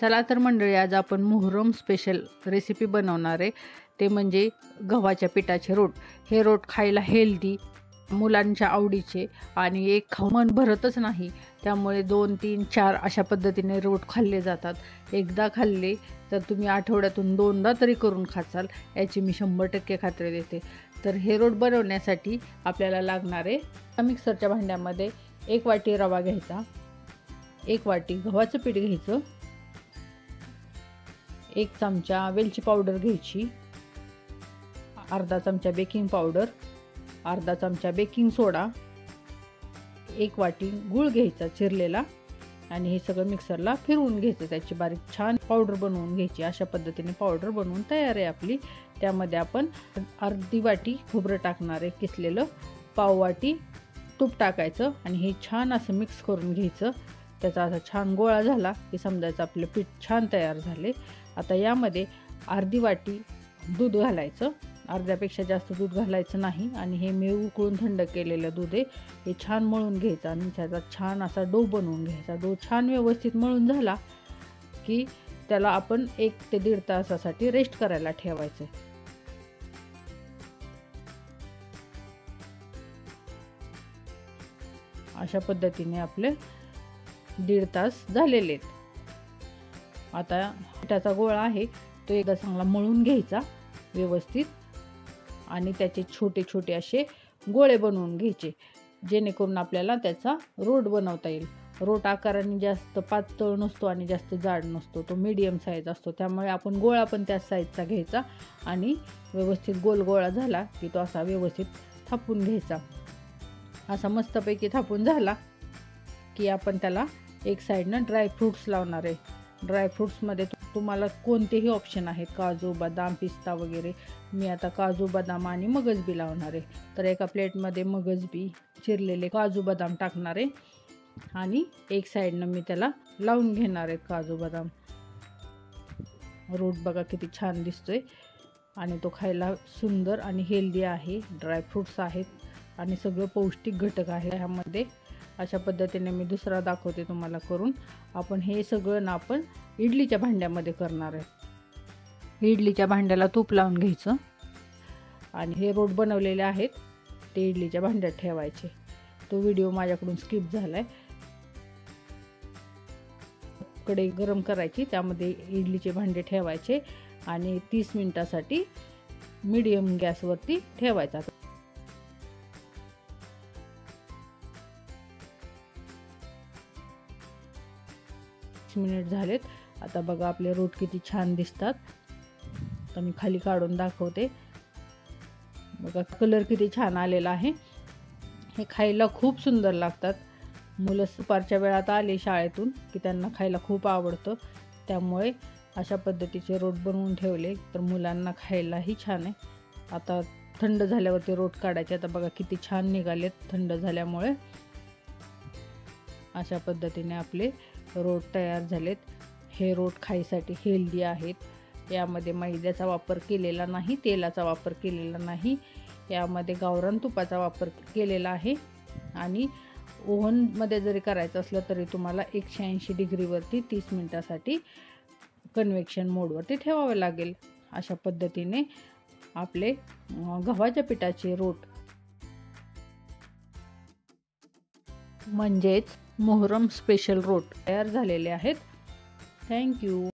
चला तर मंडळी, आज आपण मोहरम स्पेशल रेसिपी बनवणार आहे. ते म्हणजे गव्हाच्या पिठाचे रोट. हे रोट खायला हेल्दी, मुलांच्या आवडीचे आणि एक खाऊन मन भरतच नाही. त्यामुळे 2, 3, 4 अशा पद्धतीने रोट खाल्ले जातात. एकदा खाल्ले तर तुम्ही आठवड्यातून 2दा तरी करून खाचाल, याची मी 100% खात्री देते. तर हे रोट बनवण्यासाठी आपल्याला लागणारे मिक्सरच्या भांड्यामध्ये 1 वाटी रवा घ्यायचा, 1 वाटी गव्हाचं पीठ घ्यायचं, 1 चमचा वेलची पावडर घ्यायची, अर्धा चमचा बेकिंग पावडर, अर्धा चमचा बेकिंग सोडा, 1 वाटी गूळ घ्यायचा चिरलेला आणि हे सगळं मिक्सरला फिरवून घ्यायचं. त्याची बारीक छान पावडर बनवून घ्यायची. अशा पद्धतीने पावडर बनवून तयार आहे आपली. त्यामध्ये आपण अर्धी वाटी खोबरं टाकणार आहे किसलेलं, पाव वाटी तूप टाकायचं आणि हे छान असं मिक्स करून घ्यायचं. त्याचा असा छान गोळा झाला की समजायचं आपलं पीठ छान तयार झाले. आता यामध्ये अर्धी वाटी दूध घालायचं, अर्ध्यापेक्षा जास्त दूध घालायचं नाही. आणि हे मी उकळून थंड केलेलं दूध आहे, हे छान मळून घ्यायचं आणि त्याचा छान असा डो बनवून घ्यायचा. डो छान व्यवस्थित मळून झाला की त्याला आपण 1 ते 1.5 तासासाठी रेस्ट करायला ठेवायचं. अशा पद्धतीने आपले 1.5 तास झालेले आहेत. आता पिठाचा गोळा आहे तो एकदा चांगला मळून घ्यायचा व्यवस्थित आणि त्याचे छोटे छोटे असे गोळे बनवून घ्यायचे, जेणेकरून आपल्याला त्याचा रोट बनवता येईल. रोट आकाराने जास्त पातळ नसतो आणि जास्त जाड नसतो, तो मीडियम साईज असतो. त्यामुळे आपण गोळा पण त्याच साईजचा घ्यायचा आणि व्यवस्थित गोल गोळा झाला की तो असा व्यवस्थित थापून घ्यायचा. असा मस्तपैकी थापून झाला की आपण त्याला एक साईडनं ड्रायफ्रूट्स लावणार आहे. ड्रायफ्रूट्समध्ये तुम्हाला कोणतेही ऑप्शन आहेत, काजू, बदाम, पिस्ता वगैरे. मी आता काजू, बदाम आणि मगजबी लावणार आहे. तर एका प्लेटमध्ये मगजबी, चिरलेले काजू, बदाम टाकणार आहे आणि एक साईडनं मी त्याला लावून घेणार आहे काजू, बदाम. रोट बघा किती छान दिसतोय आणि तो खायला सुंदर आणि हेल्दी आहे. ड्रायफ्रूट्स आहेत आणि सगळं पौष्टिक घटक आहे ह्यामध्ये. अशा पद्धतीने मी दुसरा दाखवते तुम्हाला करून. आपण हे सगळं ना आपण इडलीच्या भांड्यामध्ये करणार आहे. इडलीच्या भांड्याला तूप लावून घ्यायचं आणि हे रोट बनवलेले आहेत ते इडलीच्या भांड्यात ठेवायचे. तो व्हिडिओ माझ्याकडून स्किप झाला आहे. कढई गरम करायची, त्यामध्ये इडलीचे भांडे ठेवायचे आणि 30 मिनिटासाठी मीडियम गॅसवरती ठेवायचा. 5 मिनिट झालेत. आता बघा आपले रोट किती छान दिसतात. तर मी खाली काढून दाखवते. बघा कलर किती छान आलेला आहे. हे खायला खूप सुंदर लागतात. मुलं दुपारच्या वेळात आले शाळेतून की त्यांना खायला खूप आवडतं. त्यामुळे अशा पद्धतीचे रोट बनवून ठेवले तर मुलांना खायलाही छान आहे. आता थंड झाल्यावरती रोट काढायचे. आता बघा किती छान निघालेत थंड झाल्यामुळे. अशा पद्धतीने आपले रोट तयार झालेत. हे रोट खायसाठी हेल्दी आहेत. यामध्ये मैद्याचा वापर केलेला नाही, तेलाचा वापर केलेला नाही. यामध्ये गावरान तुपाचा वापर केलेला आहे आणि ओव्हनमध्ये जरी करायचं असलं तरी तुम्हाला 180 डिग्रीवरती 30 मिनिटासाठी कन्व्हेक्शन मोडवरती ठेवावे लागेल. अशा पद्धतीने आपले गव्हाच्या पिठाचे रोट म्हणजेच मोहरम स्पेशल रोट तयार झालेले आहेत. थँक्यू.